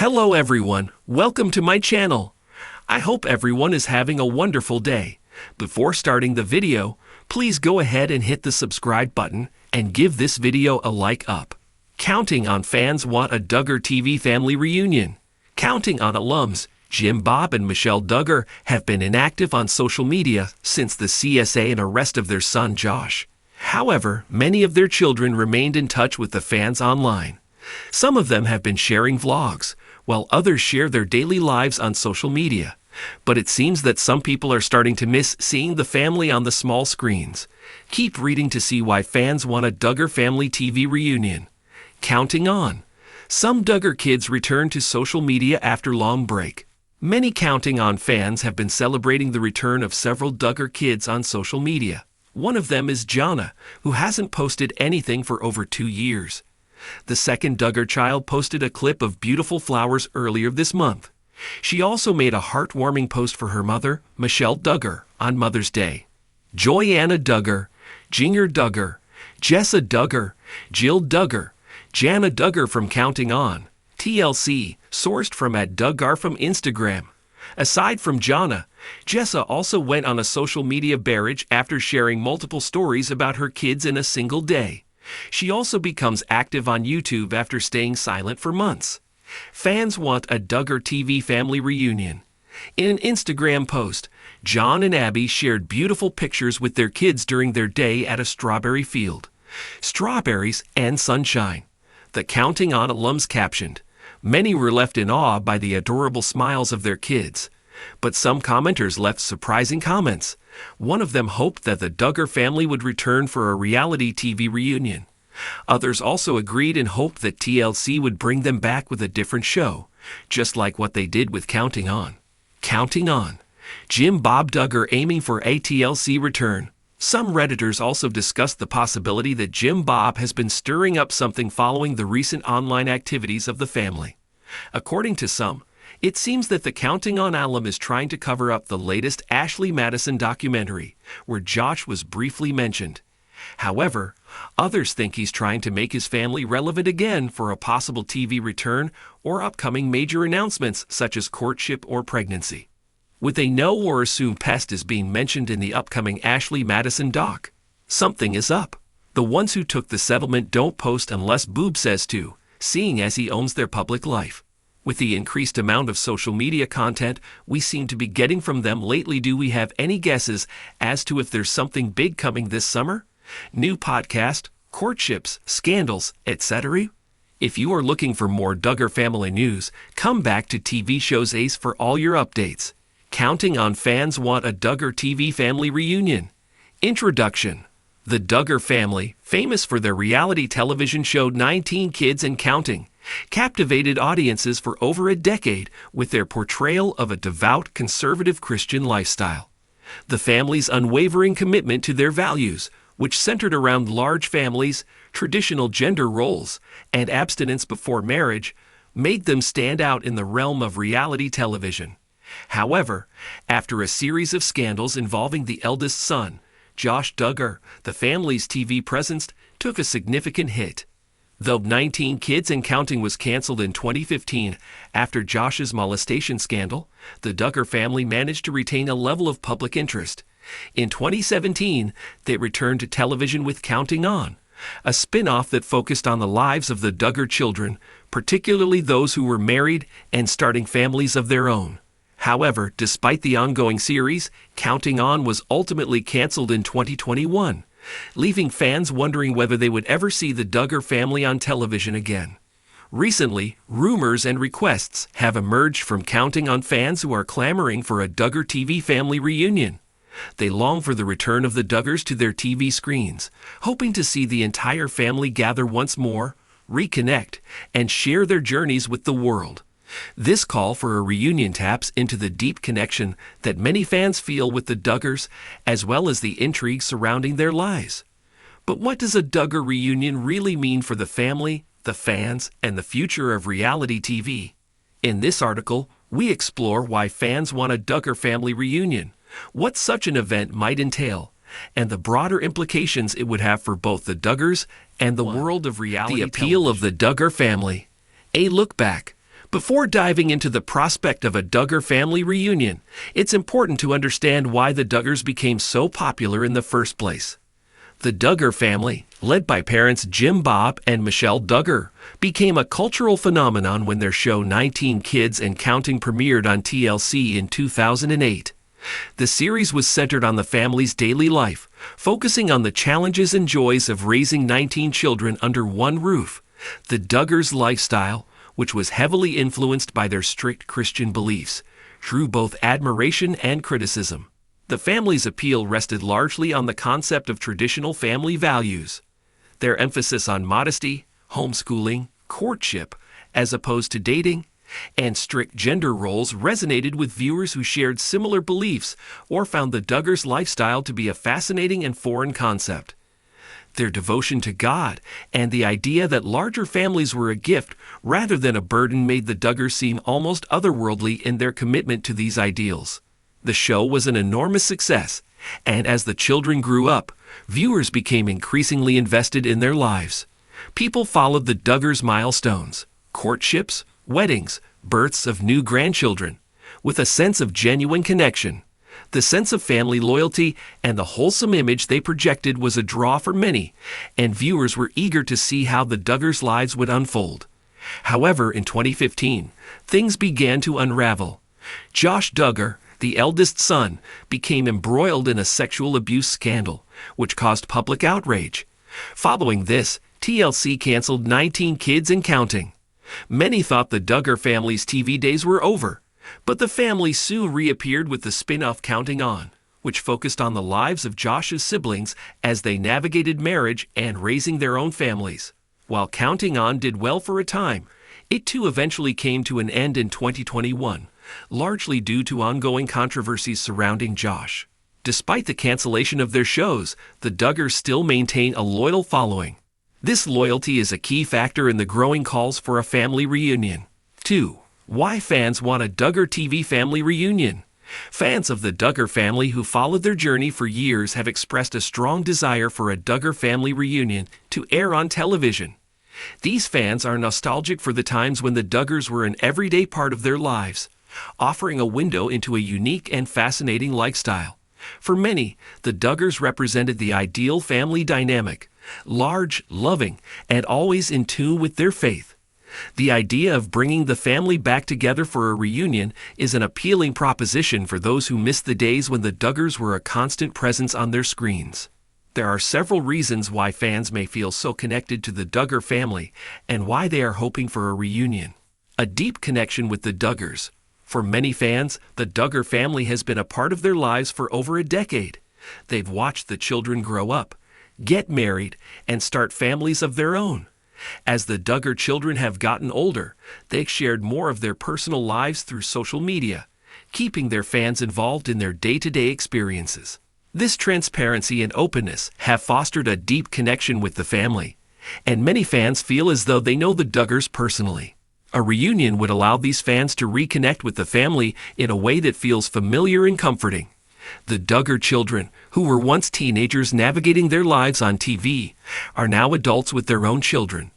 Hello everyone, welcome to my channel. I hope everyone is having a wonderful day. Before starting the video, please go ahead and hit the subscribe button and give this video a like up. Counting on fans want a Duggar TV family reunion. Counting on alums, Jim Bob and Michelle Duggar have been inactive on social media since the CSA and arrest of their son Josh. However, many of their children remained in touch with the fans online. Some of them have been sharing vlogs, while others share their daily lives on social media. But it seems that some people are starting to miss seeing the family on the small screens. Keep reading to see why fans want a Duggar family TV reunion. Counting on. Some Duggar kids return to social media after long break. Many Counting On fans have been celebrating the return of several Duggar kids on social media. One of them is Jana, who hasn't posted anything for over 2 years. The second Duggar child posted a clip of beautiful flowers earlier this month. She also made a heartwarming post for her mother, Michelle Duggar, on Mother's Day. Joyanna Duggar, Jinger Duggar, Jessa Duggar, Jill Duggar, Jana Duggar from Counting On, TLC, sourced from @Duggar from Instagram. Aside from Jana, Jessa also went on a social media barrage after sharing multiple stories about her kids in a single day. She also becomes active on YouTube after staying silent for months. Fans want a Duggar TV family reunion. In an Instagram post, John and Abby shared beautiful pictures with their kids during their day at a strawberry field. Strawberries and sunshine. The Counting On alums captioned, "Many were left in awe by the adorable smiles of their kids." But some commenters left surprising comments. One of them hoped that the Duggar family would return for a reality TV reunion. Others also agreed and hoped that TLC would bring them back with a different show, just like what they did with Counting On. Counting On. Jim Bob Duggar aiming for a TLC return. Some Redditors also discussed the possibility that Jim Bob has been stirring up something following the recent online activities of the family. According to some, it seems that the Counting On alum is trying to cover up the latest Ashley Madison documentary, where Josh was briefly mentioned. However, others think he's trying to make his family relevant again for a possible TV return or upcoming major announcements such as courtship or pregnancy. With a know or assume pest is being mentioned in the upcoming Ashley Madison doc. Something is up. The ones who took the settlement don't post unless Boob says to, seeing as he owns their public life. With the increased amount of social media content we seem to be getting from them lately, do we have any guesses as to if there's something big coming this summer? New podcast, courtships, scandals, etc.? If you are looking for more Duggar family news, come back to TV Shows Ace for all your updates. Counting On fans want a Duggar TV family reunion. Introduction. The Duggar family, famous for their reality television show 19 Kids and Counting, captivated audiences for over a decade with their portrayal of a devout, conservative Christian lifestyle. The family's unwavering commitment to their values, which centered around large families, traditional gender roles, and abstinence before marriage, made them stand out in the realm of reality television. However, after a series of scandals involving the eldest son, Josh Duggar, the family's TV presence took a significant hit. Though 19 Kids and Counting was canceled in 2015 after Josh's molestation scandal, the Duggar family managed to retain a level of public interest. In 2017, they returned to television with Counting On, a spin-off that focused on the lives of the Duggar children, particularly those who were married and starting families of their own. However, despite the ongoing series, Counting On was ultimately canceled in 2021, leaving fans wondering whether they would ever see the Duggar family on television again. Recently, rumors and requests have emerged from Counting On fans who are clamoring for a Duggar TV family reunion. They long for the return of the Duggars to their TV screens, hoping to see the entire family gather once more, reconnect, and share their journeys with the world. This call for a reunion taps into the deep connection that many fans feel with the Duggars, as well as the intrigue surrounding their lives. But what does a Duggar reunion really mean for the family, the fans, and the future of reality TV? In this article, we explore why fans want a Duggar family reunion, what such an event might entail, and the broader implications it would have for both the Duggars and the world of reality television. The appeal of the Duggar family. A look back. Before diving into the prospect of a Duggar family reunion, it's important to understand why the Duggars became so popular in the first place. The Duggar family, led by parents Jim Bob and Michelle Duggar, became a cultural phenomenon when their show 19 Kids and Counting premiered on TLC in 2008. The series was centered on the family's daily life, focusing on the challenges and joys of raising 19 children under one roof. The Duggars' lifestyle, which was heavily influenced by their strict Christian beliefs, drew both admiration and criticism. The family's appeal rested largely on the concept of traditional family values. Their emphasis on modesty, homeschooling, courtship, as opposed to dating, and strict gender roles resonated with viewers who shared similar beliefs or found the Duggars' lifestyle to be a fascinating and foreign concept. Their devotion to God and the idea that larger families were a gift rather than a burden made the Duggars seem almost otherworldly in their commitment to these ideals. The show was an enormous success, and as the children grew up, viewers became increasingly invested in their lives. People followed the Duggars' milestones, courtships, weddings, births of new grandchildren, with a sense of genuine connection. The sense of family loyalty and the wholesome image they projected was a draw for many, and viewers were eager to see how the Duggars' lives would unfold. However, in 2015, things began to unravel. Josh Duggar, the eldest son, became embroiled in a sexual abuse scandal, which caused public outrage. Following this, TLC canceled 19 Kids and Counting. Many thought the Duggar family's TV days were over, but the family soon reappeared with the spin-off Counting On, which focused on the lives of Josh's siblings as they navigated marriage and raising their own families. While Counting On did well for a time, it too eventually came to an end in 2021, largely due to ongoing controversies surrounding Josh. Despite the cancellation of their shows, the Duggars still maintain a loyal following. This loyalty is a key factor in the growing calls for a family reunion. 2. Why fans want a Duggar TV family reunion? Fans of the Duggar family who followed their journey for years have expressed a strong desire for a Duggar family reunion to air on television. These fans are nostalgic for the times when the Duggars were an everyday part of their lives, offering a window into a unique and fascinating lifestyle. For many, the Duggars represented the ideal family dynamic, large, loving, and always in tune with their faith. The idea of bringing the family back together for a reunion is an appealing proposition for those who miss the days when the Duggars were a constant presence on their screens. There are several reasons why fans may feel so connected to the Duggar family and why they are hoping for a reunion. A deep connection with the Duggars. For many fans, the Duggar family has been a part of their lives for over a decade. They've watched the children grow up, get married, and start families of their own. As the Duggar children have gotten older, they've shared more of their personal lives through social media, keeping their fans involved in their day-to-day experiences. This transparency and openness have fostered a deep connection with the family, and many fans feel as though they know the Duggars personally. A reunion would allow these fans to reconnect with the family in a way that feels familiar and comforting. The Duggar children, who were once teenagers navigating their lives on TV, are now adults with their own children.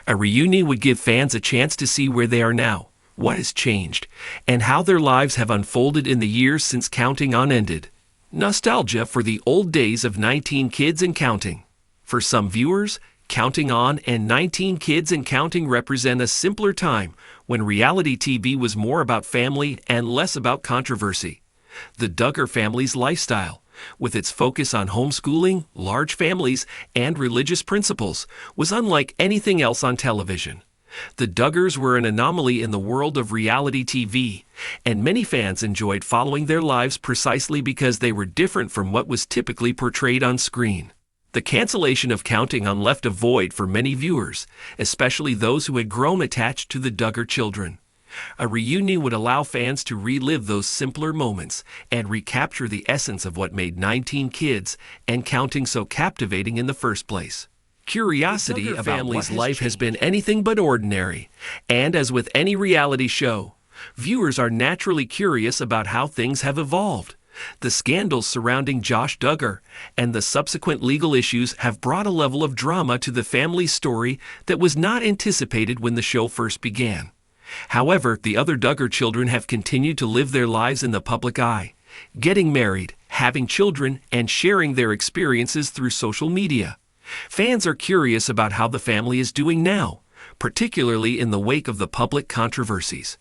A reunion would give fans a chance to see where they are now, what has changed, and how their lives have unfolded in the years since Counting On ended. Nostalgia for the old days of 19 Kids and Counting. For some viewers, Counting On and 19 Kids and Counting represent a simpler time when reality TV was more about family and less about controversy. The Duggar family's lifestyle, with its focus on homeschooling, large families, and religious principles, was unlike anything else on television. The Duggars were an anomaly in the world of reality TV, and many fans enjoyed following their lives precisely because they were different from what was typically portrayed on screen. The cancellation of Counting On left a void for many viewers, especially those who had grown attached to the Duggar children. A reunion would allow fans to relive those simpler moments and recapture the essence of what made 19 Kids and Counting so captivating in the first place. Curiosity about family's life has been anything but ordinary, and as with any reality show, viewers are naturally curious about how things have evolved. The scandals surrounding Josh Duggar and the subsequent legal issues have brought a level of drama to the family's story that was not anticipated when the show first began. However, the other Duggar children have continued to live their lives in the public eye, getting married, having children, and sharing their experiences through social media. Fans are curious about how the family is doing now, particularly in the wake of the public controversies.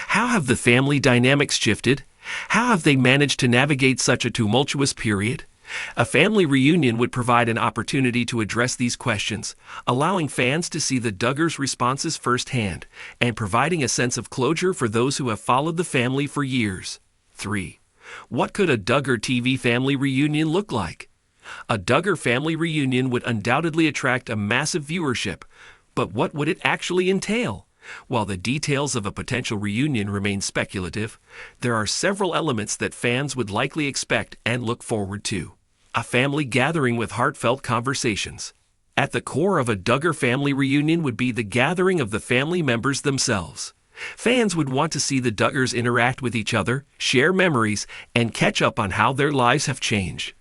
How have the family dynamics shifted? How have they managed to navigate such a tumultuous period? A family reunion would provide an opportunity to address these questions, allowing fans to see the Duggars' responses firsthand and providing a sense of closure for those who have followed the family for years. 3. What could a Duggar TV family reunion look like? A Duggar family reunion would undoubtedly attract a massive viewership, but what would it actually entail? While the details of a potential reunion remain speculative, there are several elements that fans would likely expect and look forward to. A family gathering with heartfelt conversations. At the core of a Duggar family reunion would be the gathering of the family members themselves. Fans would want to see the Duggars interact with each other, share memories, and catch up on how their lives have changed.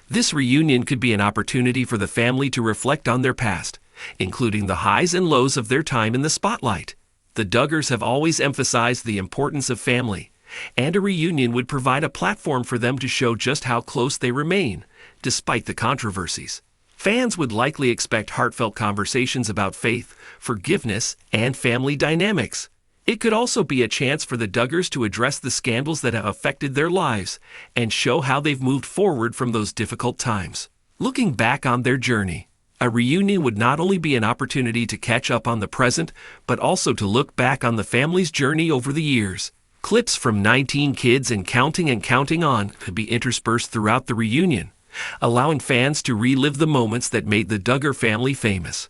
This reunion could be an opportunity for the family to reflect on their past, including the highs and lows of their time in the spotlight. The Duggars have always emphasized the importance of family, and a reunion would provide a platform for them to show just how close they remain, despite the controversies. Fans would likely expect heartfelt conversations about faith, forgiveness, and family dynamics. It could also be a chance for the Duggars to address the scandals that have affected their lives and show how they've moved forward from those difficult times. Looking back on their journey, a reunion would not only be an opportunity to catch up on the present, but also to look back on the family's journey over the years. Clips from 19 Kids and Counting On could be interspersed throughout the reunion, allowing fans to relive the moments that made the Duggar family famous.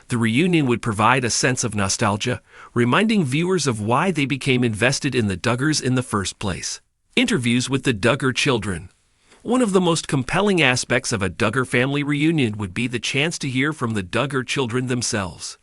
The reunion would provide a sense of nostalgia, reminding viewers of why they became invested in the Duggars in the first place. Interviews with the Duggar children. One of the most compelling aspects of a Duggar family reunion would be the chance to hear from the Duggar children themselves.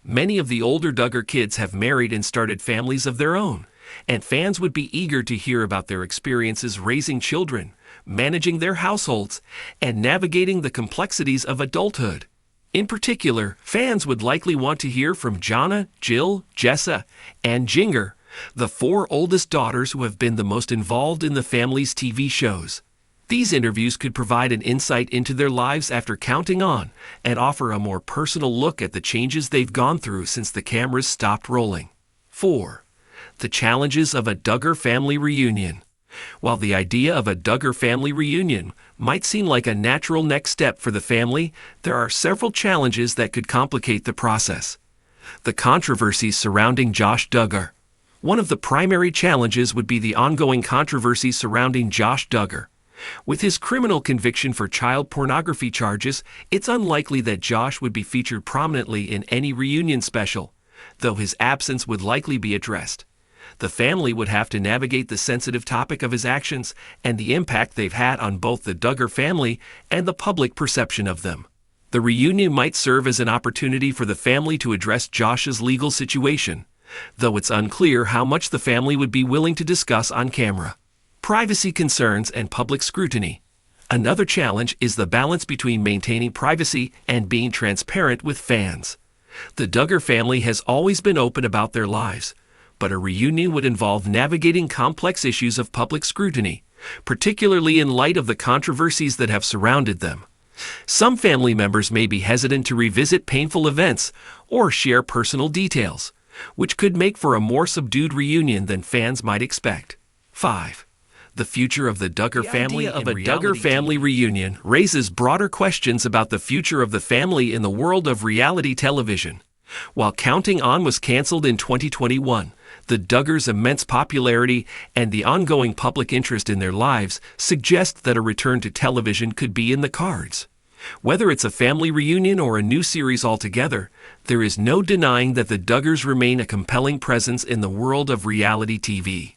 Many of the older Duggar kids have married and started families of their own, and fans would be eager to hear about their experiences raising children, managing their households, and navigating the complexities of adulthood. In particular, fans would likely want to hear from Jonna, Jill, Jessa, and Jinger, the 4 oldest daughters who have been the most involved in the family's TV shows. These interviews could provide an insight into their lives after Counting On and offer a more personal look at the changes they've gone through since the cameras stopped rolling. 4. The challenges of a Duggar family reunion. While the idea of a Duggar family reunion might seem like a natural next step for the family, there are several challenges that could complicate the process. The controversies surrounding Josh Duggar. One of the primary challenges would be the ongoing controversy surrounding Josh Duggar. With his criminal conviction for child pornography charges, it's unlikely that Josh would be featured prominently in any reunion special, though his absence would likely be addressed. The family would have to navigate the sensitive topic of his actions and the impact they've had on both the Duggar family and the public perception of them. The reunion might serve as an opportunity for the family to address Josh's legal situation, though it's unclear how much the family would be willing to discuss on camera. Privacy concerns and public scrutiny. Another challenge is the balance between maintaining privacy and being transparent with fans. The Duggar family has always been open about their lives, but a reunion would involve navigating complex issues of public scrutiny, particularly in light of the controversies that have surrounded them. Some family members may be hesitant to revisit painful events or share personal details, which could make for a more subdued reunion than fans might expect. 5. The future of the Duggar family. The idea of a Duggar family reunion raises broader questions about the future of the family in the world of reality television. While Counting On was canceled in 2021, the Duggars' immense popularity and the ongoing public interest in their lives suggest that a return to television could be in the cards. Whether it's a family reunion or a new series altogether, there is no denying that the Duggars remain a compelling presence in the world of reality TV.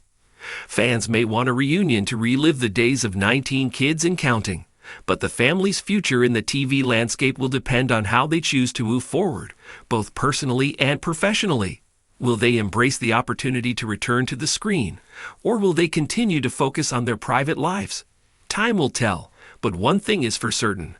Fans may want a reunion to relive the days of 19 Kids and Counting, but the family's future in the TV landscape will depend on how they choose to move forward, both personally and professionally. Will they embrace the opportunity to return to the screen, or will they continue to focus on their private lives? Time will tell, but one thing is for certain.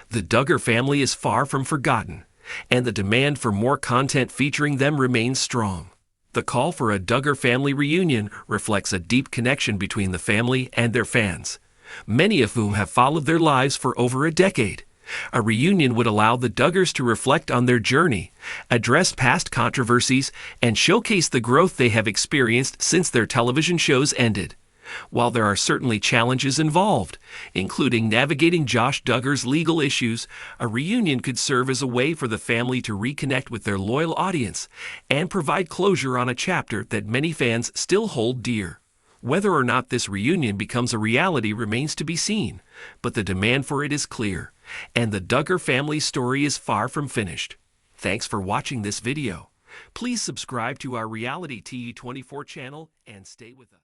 The Duggar family is far from forgotten, and the demand for more content featuring them remains strong. The call for a Duggar family reunion reflects a deep connection between the family and their fans, many of whom have followed their lives for over a decade. A reunion would allow the Duggars to reflect on their journey, address past controversies, and showcase the growth they have experienced since their television shows ended. While there are certainly challenges involved, including navigating Josh Duggar's legal issues, a reunion could serve as a way for the family to reconnect with their loyal audience and provide closure on a chapter that many fans still hold dear. Whether or not this reunion becomes a reality remains to be seen, but the demand for it is clear, and the Duggar family's story is far from finished. Thanks for watching this video. Please subscribe to our Reality TV 24 channel and stay with us.